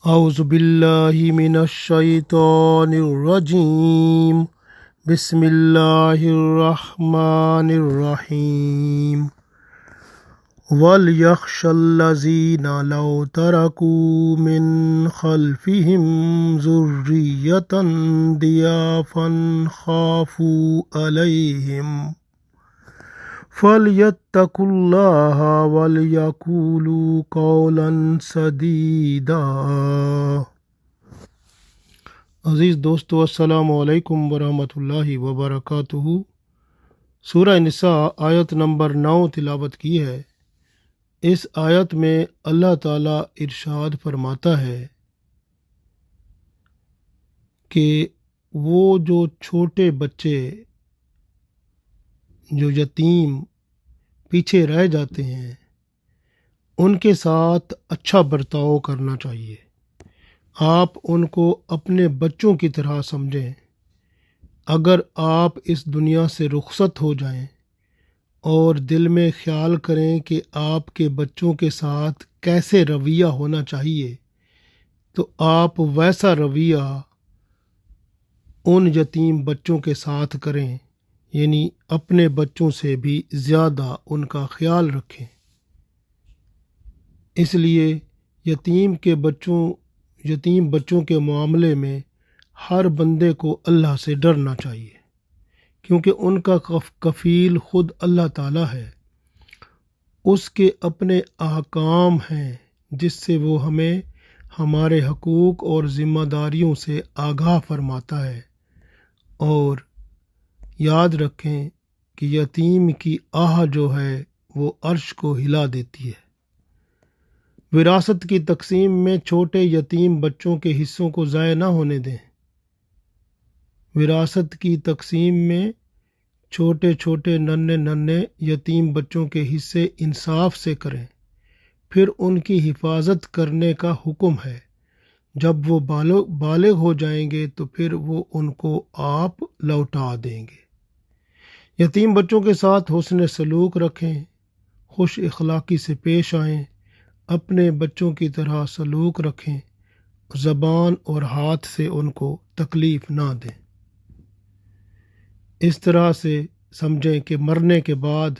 اعوذ باللہ من الشیطان الرجیم بسم اللہ الرحمن الرحیم وَلْيَخْشَ الَّذِينَ لَوْ تَرَكُوا مِنْ خَلْفِهِمْ ذُرِّيَّةً ضِعَافًا خَافُوا عَلَيْهِمْ فَلْيَتَّقُوا اللَّهَ وَلْيَقُولُوا قَوْلًا سَدِيدًا۔ عزیز دوستو، السلام علیکم ورحمۃ اللہ وبرکاتہ۔ سورہ نساء آیت نمبر 9 تلاوت کی ہے۔ اس آیت میں اللہ تعالیٰ ارشاد فرماتا ہے کہ وہ جو چھوٹے بچے جو یتیم پیچھے رہ جاتے ہیں ان کے ساتھ اچھا برتاؤ کرنا چاہیے۔ آپ ان کو اپنے بچوں کی طرح سمجھیں۔ اگر آپ اس دنیا سے رخصت ہو جائیں اور دل میں خیال کریں کہ آپ کے بچوں کے ساتھ کیسے رویہ ہونا چاہیے، تو آپ ویسا رویہ ان یتیم بچوں کے ساتھ کریں، یعنی اپنے بچوں سے بھی زیادہ ان کا خیال رکھیں۔ اس لیے یتیم بچوں کے معاملے میں ہر بندے کو اللہ سے ڈرنا چاہیے، کیونکہ ان کا کفیل خود اللہ تعالیٰ ہے۔ اس کے اپنے احکام ہیں جس سے وہ ہمیں ہمارے حقوق اور ذمہ داریوں سے آگاہ فرماتا ہے۔ اور یاد رکھیں کہ یتیم کی آہ جو ہے وہ عرش کو ہلا دیتی ہے۔ وراثت کی تقسیم میں چھوٹے یتیم بچوں کے حصوں کو ضائع نہ ہونے دیں۔ وراثت کی تقسیم میں چھوٹے ننھے یتیم بچوں کے حصے انصاف سے کریں۔ پھر ان کی حفاظت کرنے کا حکم ہے۔ جب وہ بالغ ہو جائیں گے تو پھر وہ ان کو آپ لوٹا دیں گے۔ یتیم بچوں کے ساتھ حسن سلوک رکھیں، خوش اخلاقی سے پیش آئیں، اپنے بچوں کی طرح سلوک رکھیں، زبان اور ہاتھ سے ان کو تکلیف نہ دیں۔ اس طرح سے سمجھیں کہ مرنے کے بعد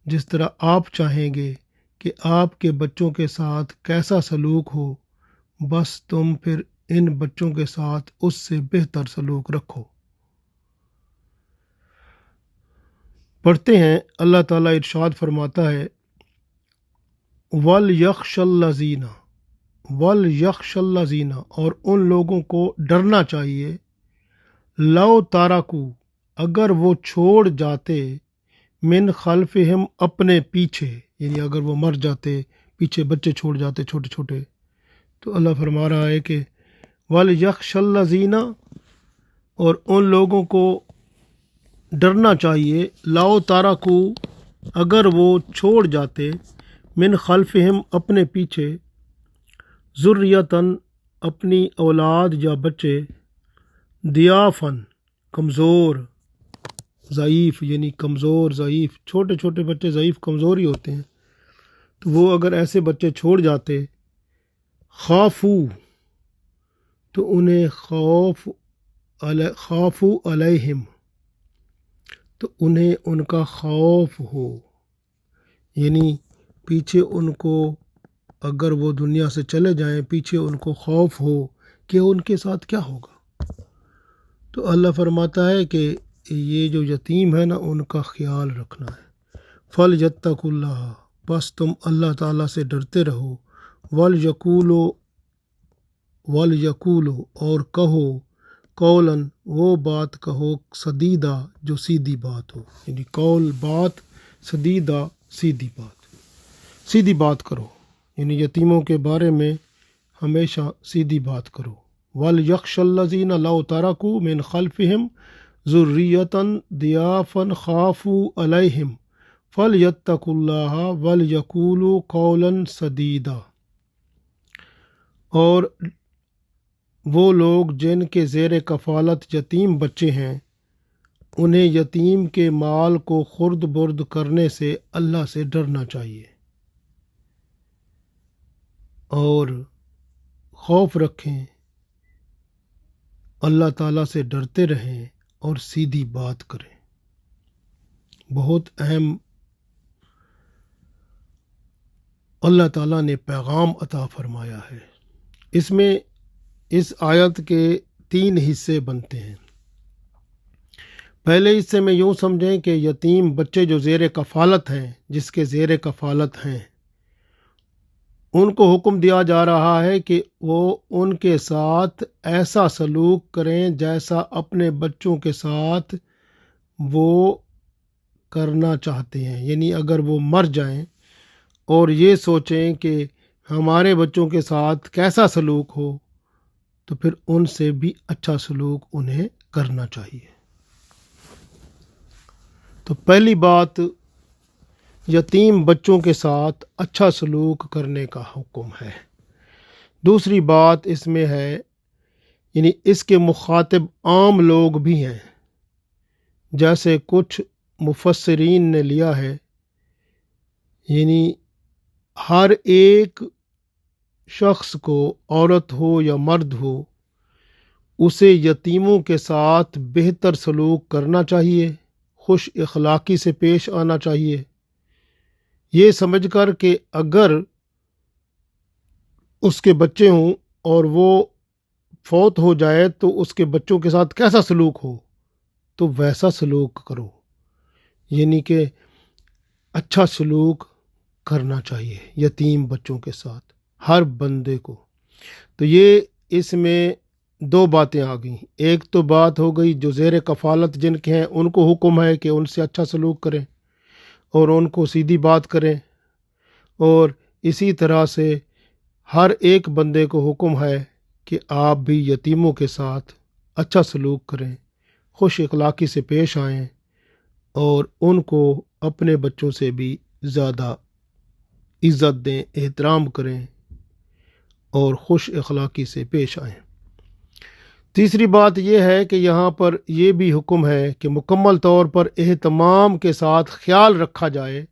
جس طرح آپ چاہیں گے کہ آپ کے بچوں کے ساتھ کیسا سلوک ہو، بس تم پھر ان بچوں کے ساتھ اس سے بہتر سلوک رکھو۔ پڑھتے ہیں، اللہ تعالیٰ ارشاد فرماتا ہے وَلْيَخْشَ الَّذِينَ اور ان لوگوں کو ڈرنا چاہیے، لَوْ تَرَكُوا اگر وہ چھوڑ جاتے، من خلفہم اپنے پیچھے، یعنی اگر وہ مر جاتے، پیچھے بچے چھوڑ جاتے چھوٹے چھوٹے، تو اللہ فرما رہا ہے کہ وَلْيَخْشَ الَّذِينَ اور ان لوگوں کو ڈرنا چاہیے، لَوْ تَرَكُوا اگر وہ چھوڑ جاتے، من خلفہم اپنے پیچھے، ذُرِّيَّةً اپنی اولاد یا بچے، ضِعَافًا کمزور، ضعیف، یعنی کمزور ضعیف، چھوٹے بچے ضعیف کمزور ہی ہوتے ہیں، تو وہ اگر ایسے بچے چھوڑ جاتے، خافو تو انہیں خافو علیہم تو انہیں ان کا خوف ہو، یعنی پیچھے ان کو اگر وہ دنیا سے چلے جائیں، پیچھے ان کو خوف ہو کہ ان کے ساتھ کیا ہوگا۔ تو اللہ فرماتا ہے کہ یہ جو یتیم ہے نا، ان کا خیال رکھنا ہے۔ فَلْيَتَّقُوا اللَّهَ بس تم اللہ تعالیٰ سے ڈرتے رہو، وَلْيَقُولُوا اور کہو، قولاً وہ بات کہو، سدیدہ جو سیدھی بات ہو، یعنی قول بات، سدیدہ سیدھی بات کرو، یعنی یتیموں کے بارے میں ہمیشہ سیدھی بات کرو۔ وَلْيَخْشَ الَّذِينَ لَوْ تَرَكُوا مِنْ خَلْفِهِمْ ذُرِّيَّةً ضِعَافًا خَافُوا عَلَيْهِمْ فَلْيَتَّقُوا اللَّهَ وَلْيَقُولُوا قَوْلًا سَدِيدًا۔ اور وہ لوگ جن کے زیر کفالت یتیم بچے ہیں، انہیں یتیم کے مال کو خرد برد کرنے سے اللہ سے ڈرنا چاہیے، اور خوف رکھیں، اللہ تعالیٰ سے ڈرتے رہیں اور سیدھی بات کریں۔ بہت اہم اللہ تعالیٰ نے پیغام عطا فرمایا ہے۔ اس میں اس آیت کے 3 حصے بنتے ہیں۔ پہلے حصے میں یوں سمجھیں کہ یتیم بچے جو زیر کفالت ہیں، جس کے زیر کفالت ہیں، ان کو حکم دیا جا رہا ہے کہ وہ ان کے ساتھ ایسا سلوک کریں جیسا اپنے بچوں کے ساتھ وہ کرنا چاہتے ہیں۔ یعنی اگر وہ مر جائیں اور یہ سوچیں کہ ہمارے بچوں کے ساتھ کیسا سلوک ہو، تو پھر ان سے بھی اچھا سلوک انہیں کرنا چاہیے۔ تو پہلی بات، یتیم بچوں کے ساتھ اچھا سلوک کرنے کا حکم ہے۔ دوسری بات اس میں ہے، یعنی اس کے مخاطب عام لوگ بھی ہیں، جیسے کچھ مفسرین نے لیا ہے، یعنی ہر ایک شخص کو، عورت ہو یا مرد ہو، اسے یتیموں کے ساتھ بہتر سلوک کرنا چاہیے، خوش اخلاقی سے پیش آنا چاہیے، یہ سمجھ کر کہ اگر اس کے بچے ہوں اور وہ فوت ہو جائے تو اس کے بچوں کے ساتھ کیسا سلوک ہو تو ویسا سلوک کرو، یعنی کہ اچھا سلوک کرنا چاہیے یتیم بچوں کے ساتھ ہر بندے کو۔ تو یہ اس میں 2 باتیں آ گئیں۔ ایک تو بات ہو گئی جو زیر کفالت جن کے ہیں، ان کو حکم ہے کہ ان سے اچھا سلوک کریں اور ان کو سیدھی بات کریں، اور اسی طرح سے ہر ایک بندے کو حکم ہے کہ آپ بھی یتیموں کے ساتھ اچھا سلوک کریں، خوش اخلاقی سے پیش آئیں اور ان کو اپنے بچوں سے بھی زیادہ عزت دیں، احترام کریں اور خوش اخلاقی سے پیش آئیں۔ تیسری بات یہ ہے کہ یہاں پر یہ بھی حکم ہے کہ مکمل طور پر اہتمام کے ساتھ خیال رکھا جائے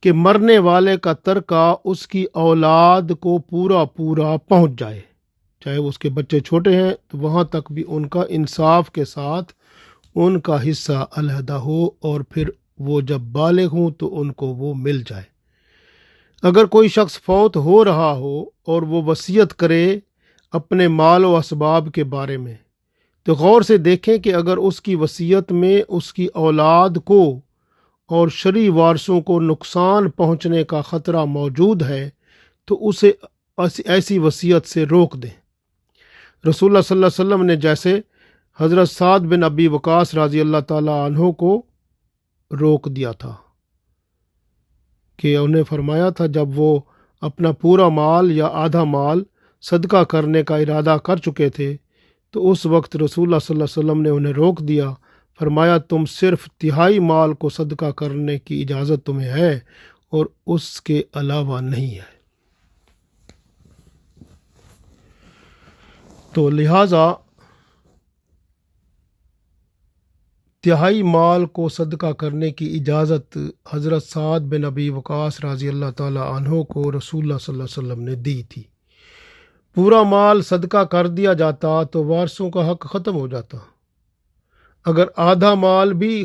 کہ مرنے والے کا ترکہ اس کی اولاد کو پورا پہنچ جائے، چاہے اس کے بچے چھوٹے ہیں تو وہاں تک بھی ان کا انصاف کے ساتھ ان کا حصہ علیحدہ ہو، اور پھر وہ جب بالغ ہوں تو ان کو وہ مل جائے۔ اگر کوئی شخص فوت ہو رہا ہو اور وہ وصیت کرے اپنے مال و اسباب کے بارے میں، تو غور سے دیکھیں کہ اگر اس کی وصیت میں اس کی اولاد کو اور شرعی وارثوں کو نقصان پہنچنے کا خطرہ موجود ہے تو اسے ایسی وصیت سے روک دیں۔ رسول اللہ صلی اللہ علیہ وسلم نے جیسے حضرت سعد بن ابی وقاص رضی اللہ تعالی عنہ کو روک دیا تھا، کہ انہیں فرمایا تھا جب وہ اپنا پورا مال یا آدھا مال صدقہ کرنے کا ارادہ کر چکے تھے تو اس وقت رسول اللہ صلی اللہ علیہ وسلم نے انہیں روک دیا، فرمایا تم صرف تہائی مال کو صدقہ کرنے کی اجازت تمہیں ہے اور اس کے علاوہ نہیں ہے۔ تو لہٰذا تہائی مال کو صدقہ کرنے کی اجازت حضرت سعد بن ابی وقاص رضی اللہ تعالی عنہ کو رسول اللہ صلی اللہ علیہ وسلم نے دی تھی۔ پورا مال صدقہ کر دیا جاتا تو وارثوں کا حق ختم ہو جاتا، اگر آدھا مال بھی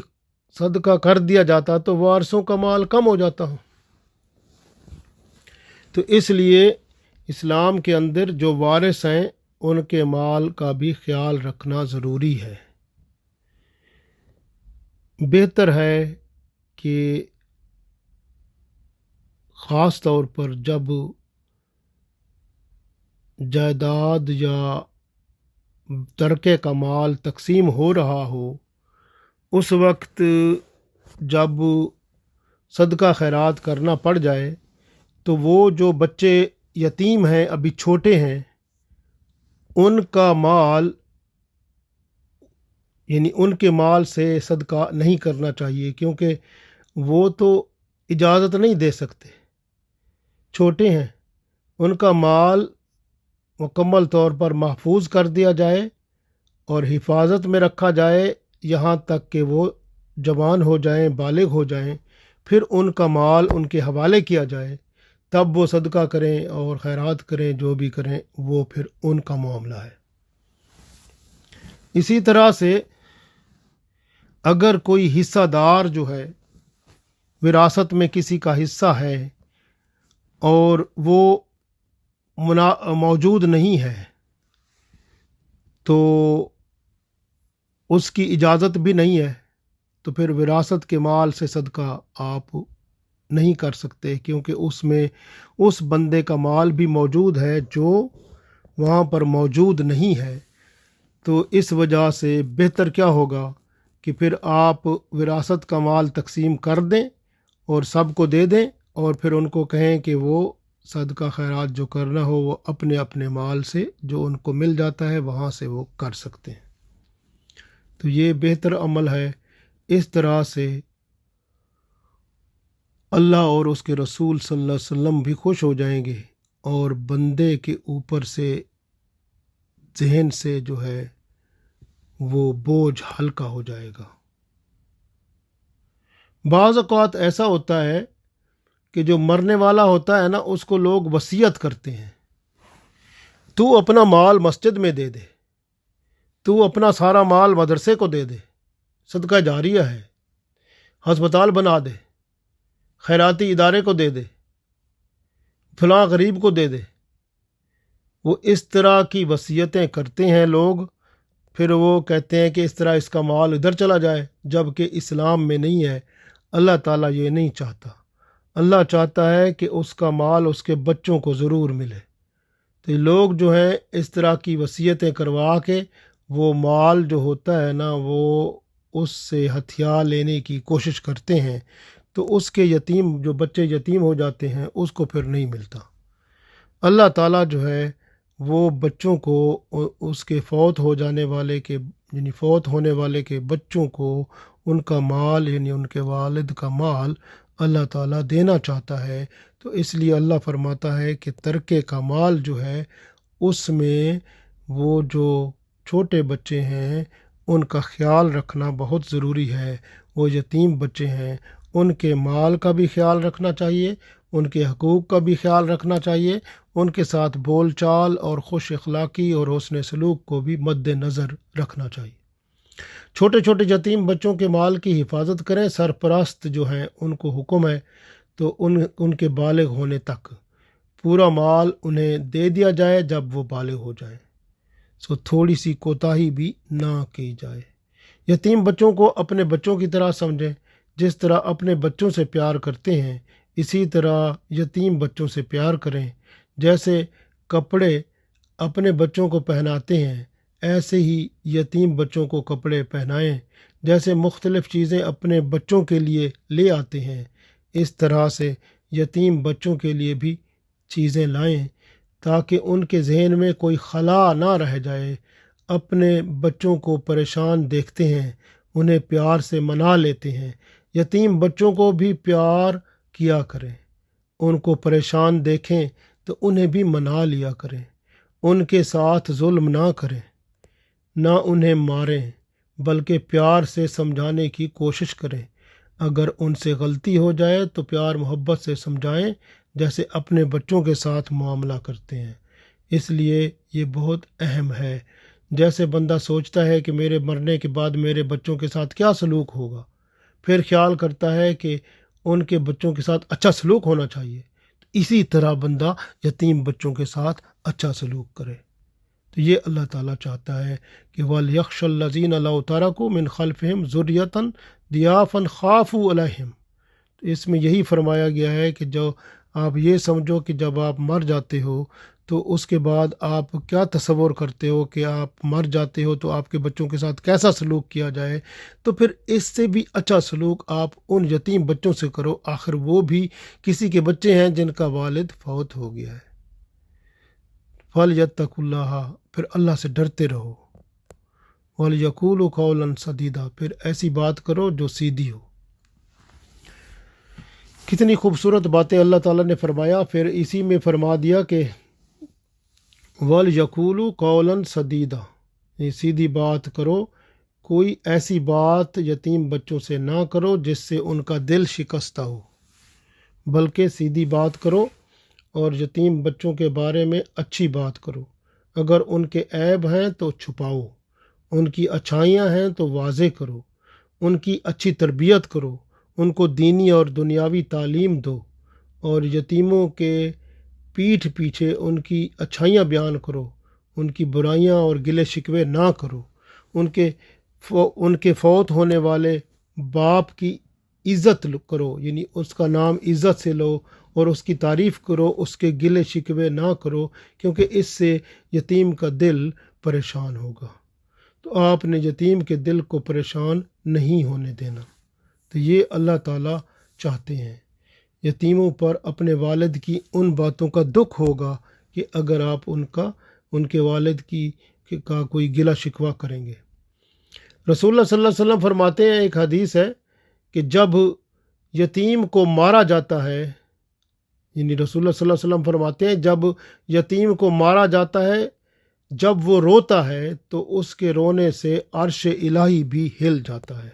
صدقہ کر دیا جاتا تو وارثوں کا مال کم ہو جاتا۔ تو اس لیے اسلام کے اندر جو وارث ہیں ان کے مال کا بھی خیال رکھنا ضروری ہے۔ بہتر ہے کہ خاص طور پر جب جائیداد یا ترکے کا مال تقسیم ہو رہا ہو، اس وقت جب صدقہ خیرات کرنا پڑ جائے تو وہ جو بچے یتیم ہیں، ابھی چھوٹے ہیں، ان کا مال، یعنی ان کے مال سے صدقہ نہیں کرنا چاہیے، کیونکہ وہ تو اجازت نہیں دے سکتے، چھوٹے ہیں۔ ان کا مال مکمل طور پر محفوظ کر دیا جائے اور حفاظت میں رکھا جائے یہاں تک کہ وہ جوان ہو جائیں، بالغ ہو جائیں، پھر ان کا مال ان کے حوالے کیا جائے تب وہ صدقہ کریں اور خیرات کریں، جو بھی کریں وہ پھر ان کا معاملہ ہے۔ اسی طرح سے اگر کوئی حصہ دار جو ہے وراثت میں کسی کا حصہ ہے اور وہ موجود نہیں ہے تو اس کی اجازت بھی نہیں ہے، تو پھر وراثت کے مال سے صدقہ آپ نہیں کر سکتے، کیونکہ اس میں اس بندے کا مال بھی موجود ہے جو وہاں پر موجود نہیں ہے۔ تو اس وجہ سے بہتر کیا ہوگا کہ پھر آپ وراثت کا مال تقسیم کر دیں اور سب کو دے دیں، اور پھر ان کو کہیں کہ وہ صدقہ خیرات جو کرنا ہو وہ اپنے اپنے مال سے جو ان کو مل جاتا ہے وہاں سے وہ کر سکتے ہیں۔ تو یہ بہتر عمل ہے۔ اس طرح سے اللہ اور اس کے رسول صلی اللہ علیہ وسلم بھی خوش ہو جائیں گے اور بندے کے اوپر سے ذہن سے جو ہے وہ بوجھ ہلکا ہو جائے گا۔ بعض اوقات ایسا ہوتا ہے کہ جو مرنے والا ہوتا ہے نا، اس کو لوگ وصیت کرتے ہیں، تو اپنا مال مسجد میں دے دے، تو اپنا سارا مال مدرسے کو دے دے، صدقہ جاریہ ہے، ہسپتال بنا دے، خیراتی ادارے کو دے دے، فلاں غریب کو دے دے۔ وہ اس طرح کی وصیتیں کرتے ہیں لوگ، پھر وہ کہتے ہیں کہ اس طرح اس کا مال ادھر چلا جائے، جب کہ اسلام میں نہیں ہے۔ اللہ تعالیٰ یہ نہیں چاہتا۔ اللہ چاہتا ہے کہ اس کا مال اس کے بچوں کو ضرور ملے۔ تو یہ لوگ جو ہیں اس طرح کی وصیتیں کروا کے وہ مال جو ہوتا ہے نا وہ اس سے ہتھیا لینے کی کوشش کرتے ہیں، تو اس کے یتیم جو بچے یتیم ہو جاتے ہیں اس کو پھر نہیں ملتا۔ اللہ تعالیٰ جو ہے وہ بچوں کو اس کے فوت ہو جانے والے کے یعنی فوت ہونے والے کے بچوں کو ان کا مال یعنی ان کے والد کا مال اللہ تعالیٰ دینا چاہتا ہے۔ تو اس لیے اللہ فرماتا ہے کہ ترکے کا مال جو ہے اس میں وہ جو چھوٹے بچے ہیں ان کا خیال رکھنا بہت ضروری ہے۔ وہ یتیم بچے ہیں، ان کے مال کا بھی خیال رکھنا چاہیے، ان کے حقوق کا بھی خیال رکھنا چاہیے، ان کے ساتھ بول چال اور خوش اخلاقی اور حسن سلوک کو بھی مد نظر رکھنا چاہیے۔ چھوٹے چھوٹے یتیم بچوں کے مال کی حفاظت کریں۔ سرپرست جو ہیں ان کو حکم ہے تو ان کے بالغ ہونے تک پورا مال انہیں دے دیا جائے جب وہ بالغ ہو جائیں، سو تھوڑی سی کوتاہی بھی نہ کی جائے۔ یتیم بچوں کو اپنے بچوں کی طرح سمجھیں، جس طرح اپنے بچوں سے پیار کرتے ہیں اسی طرح یتیم بچوں سے پیار کریں۔ جیسے کپڑے اپنے بچوں کو پہناتے ہیں ایسے ہی یتیم بچوں کو کپڑے پہنائیں۔ جیسے مختلف چیزیں اپنے بچوں کے لیے لے آتے ہیں اس طرح سے یتیم بچوں کے لیے بھی چیزیں لائیں تاکہ ان کے ذہن میں کوئی خلا نہ رہ جائے۔ اپنے بچوں کو پریشان دیکھتے ہیں انہیں پیار سے منا لیتے ہیں۔ یتیم بچوں کو بھی پیار کیا کریں، ان کو پریشان دیکھیں تو انہیں بھی منا لیا کریں، ان کے ساتھ ظلم نہ کریں، نہ انہیں ماریں بلکہ پیار سے سمجھانے کی کوشش کریں۔ اگر ان سے غلطی ہو جائے تو پیار محبت سے سمجھائیں جیسے اپنے بچوں کے ساتھ معاملہ کرتے ہیں۔ اس لیے یہ بہت اہم ہے۔ جیسے بندہ سوچتا ہے کہ میرے مرنے کے بعد میرے بچوں کے ساتھ کیا سلوک ہوگا، پھر خیال کرتا ہے کہ ان کے بچوں کے ساتھ اچھا سلوک ہونا چاہیے، تو اسی طرح بندہ یتیم بچوں کے ساتھ اچھا سلوک کرے۔ تو یہ اللہ تعالیٰ چاہتا ہے کہ وَلْيَخْشَ الَّذِينَ لَوْ تَرَكُوا مِنْ خَلْفِهِمْ ذُرِّيَّةً ضِعَافًا خَافُوا عَلَيْهِمْ۔ تو اس میں یہی فرمایا گیا ہے کہ جو آپ یہ سمجھو کہ جب آپ مر جاتے ہو تو اس کے بعد آپ کیا تصور کرتے ہو کہ آپ مر جاتے ہو تو آپ کے بچوں کے ساتھ کیسا سلوک کیا جائے، تو پھر اس سے بھی اچھا سلوک آپ ان یتیم بچوں سے کرو، آخر وہ بھی کسی کے بچے ہیں جن کا والد فوت ہو گیا ہے۔ فَلْيَتَّقُوا اللَّهَ، پھر اللہ سے ڈرتے رہو، وَلْيَقُولُوا قَوْلًا سَدِيدًا، پھر ایسی بات کرو جو سیدھی ہو۔ کتنی خوبصورت باتیں اللہ تعالیٰ نے فرمایا، پھر اسی میں فرما دیا کہ وَلْيَقُولُوا قَوْلًا سَدِيدًا، یہ سیدھی بات کرو، کوئی ایسی بات یتیم بچوں سے نہ کرو جس سے ان کا دل شکستہ ہو، بلکہ سیدھی بات کرو اور یتیم بچوں کے بارے میں اچھی بات کرو۔ اگر ان کے عیب ہیں تو چھپاؤ، ان کی اچھائیاں ہیں تو واضح کرو، ان کی اچھی تربیت کرو، ان کو دینی اور دنیاوی تعلیم دو، اور یتیموں کے پیٹھ پیچھے ان کی اچھائیاں بیان کرو، ان کی برائیاں اور گلے شکوے نہ کرو، ان کے فوت ہونے والے باپ کی عزت کرو، یعنی اس کا نام عزت سے لو اور اس کی تعریف کرو، اس کے گلے شکوے نہ کرو، کیونکہ اس سے یتیم کا دل پریشان ہوگا۔ تو آپ نے یتیم کے دل کو پریشان نہیں ہونے دینا۔ تو یہ اللہ تعالیٰ چاہتے ہیں۔ یتیموں پر اپنے والد کی ان باتوں کا دکھ ہوگا کہ اگر آپ ان کے والد کا کوئی گلہ شکوہ کریں گے۔ رسول اللہ صلی اللہ علیہ وسلم فرماتے ہیں، ایک حدیث ہے کہ جب یتیم کو مارا جاتا ہے، یعنی رسول اللہ صلی اللہ علیہ وسلم فرماتے ہیں جب یتیم کو مارا جاتا ہے، جب وہ روتا ہے تو اس کے رونے سے عرش الہی بھی ہل جاتا ہے۔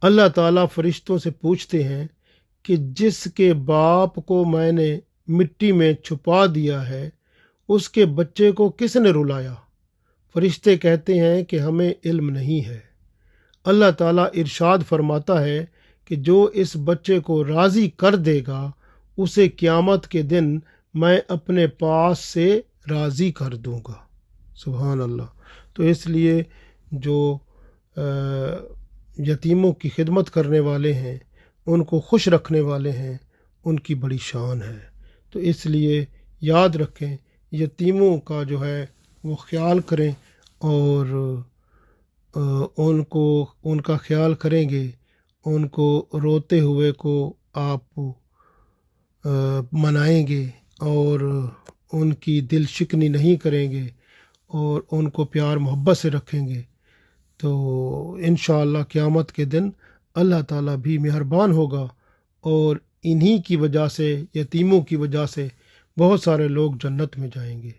اللہ تعالیٰ فرشتوں سے پوچھتے ہیں کہ جس کے باپ کو میں نے مٹی میں چھپا دیا ہے، اس کے بچے کو کس نے رلایا؟ فرشتے کہتے ہیں کہ ہمیں علم نہیں ہے۔ اللہ تعالیٰ ارشاد فرماتا ہے کہ جو اس بچے کو راضی کر دے گا اسے قیامت کے دن میں اپنے پاس سے راضی کر دوں گا۔ سبحان اللہ۔ تو اس لیے جو یتیموں کی خدمت کرنے والے ہیں، ان کو خوش رکھنے والے ہیں، ان کی بڑی شان ہے۔ تو اس لیے یاد رکھیں، یتیموں کا جو ہے وہ خیال کریں، اور ان کا خیال کریں گے، ان کو روتے ہوئے کو آپ منائیں گے، اور ان کی دل شکنی نہیں کریں گے، اور ان کو پیار محبت سے رکھیں گے، تو انشاءاللہ قیامت کے دن اللہ تعالیٰ بھی مہربان ہوگا، اور انہی کی وجہ سے، یتیموں کی وجہ سے بہت سارے لوگ جنت میں جائیں گے۔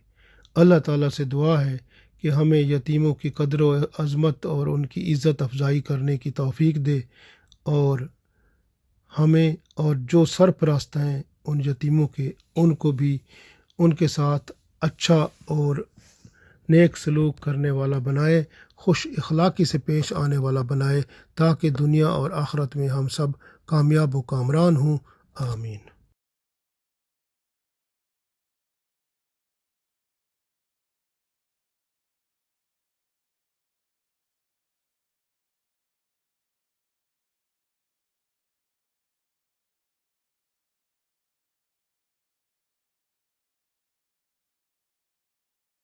اللہ تعالیٰ سے دعا ہے کہ ہمیں یتیموں کی قدر و عظمت اور ان کی عزت افزائی کرنے کی توفیق دے، اور ہمیں اور جو سرپرست ہیں ان یتیموں کے، ان کو بھی ان کے ساتھ اچھا اور نیک سلوک کرنے والا بنائے، خوش اخلاقی سے پیش آنے والا بنائے، تاکہ دنیا اور آخرت میں ہم سب کامیاب و کامران ہوں۔ آمین۔